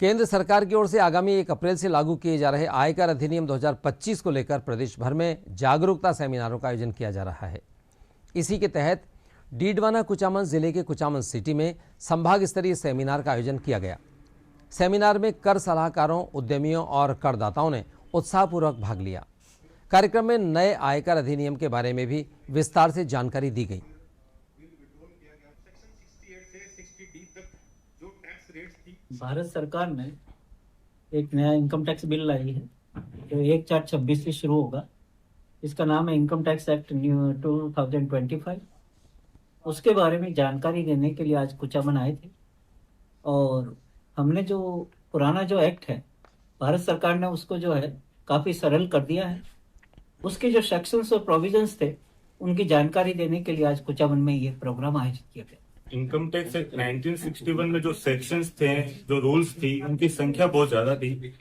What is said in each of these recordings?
केंद्र सरकार की ओर से आगामी 1 अप्रैल से लागू किए जा रहे आयकर अधिनियम 2025 को लेकर प्रदेश भर में जागरूकता सेमिनारों का आयोजन किया जा रहा है। इसी के तहत डीडवाना कुचामन जिले के कुचामन सिटी में संभाग स्तरीय सेमिनार का आयोजन किया गया। सेमिनार में कर सलाहकारों, उद्यमियों और करदाताओं ने उत्साहपूर्वक भाग लिया। कार्यक्रम में नए आयकर अधिनियम के बारे में भी विस्तार से जानकारी दी गई। भारत सरकार ने एक नया इनकम टैक्स बिल लाई है जो 1/4/26 से शुरू होगा। इसका नाम है इनकम टैक्स एक्ट 2025। उसके बारे में जानकारी देने के लिए आज कुचामन आए थे और हमने जो पुराना जो एक्ट है भारत सरकार ने उसको जो है काफ़ी सरल कर दिया है। उसके जो सेक्शंस और प्रोविजंस थे उनकी जानकारी देने के लिए आज कुचामन में ये प्रोग्राम आयोजित किया गया। इनकम टैक्स एक्ट 1961 में जो सेक्शंस थे, जो रूल्स थी, उनकी संख्या बहुत ज्यादा थी।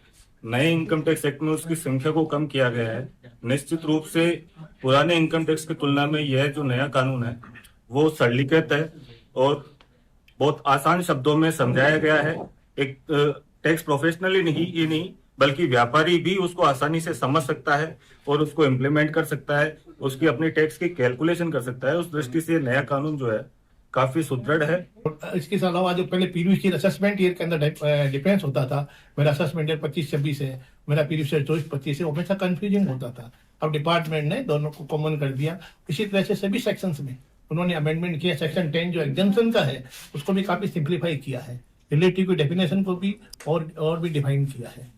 नए इनकम टैक्स एक्ट में उसकी संख्या को कम किया गया है। निश्चित रूप से पुराने इनकम टैक्स की तुलना में यह जो नया कानून है वो सरलीकृत है और बहुत आसान शब्दों में समझाया गया है। एक टैक्स प्रोफेशनल ही नहीं बल्कि व्यापारी भी उसको आसानी से समझ सकता है और उसको इम्प्लीमेंट कर सकता है, उसकी अपनी टैक्स की कैलकुलेशन कर सकता है। उस दृष्टि से नया कानून जो है काफी सुदृढ़ है। इसके अलावा जो पहले प्रीवियस ईयर असेसमेंट ईयर के अंदर डिफरेंस होता था, मेरा असेसमेंट ईयर 25-26 है, मेरा प्रीवियस ईयर 24-25 है, हमेशा कंफ्यूजिंग होता था। अब डिपार्टमेंट ने दोनों को कॉमन कर दिया। इसी तरह से सभी सेक्शंस में उन्होंने अमेंडमेंट किया। सेक्शन 10 जो एग्जम्पशन का है उसको भी काफी सिंप्लीफाई किया है। रिलेटिव की डेफिनेशन को भी और भी डिफाइन किया है।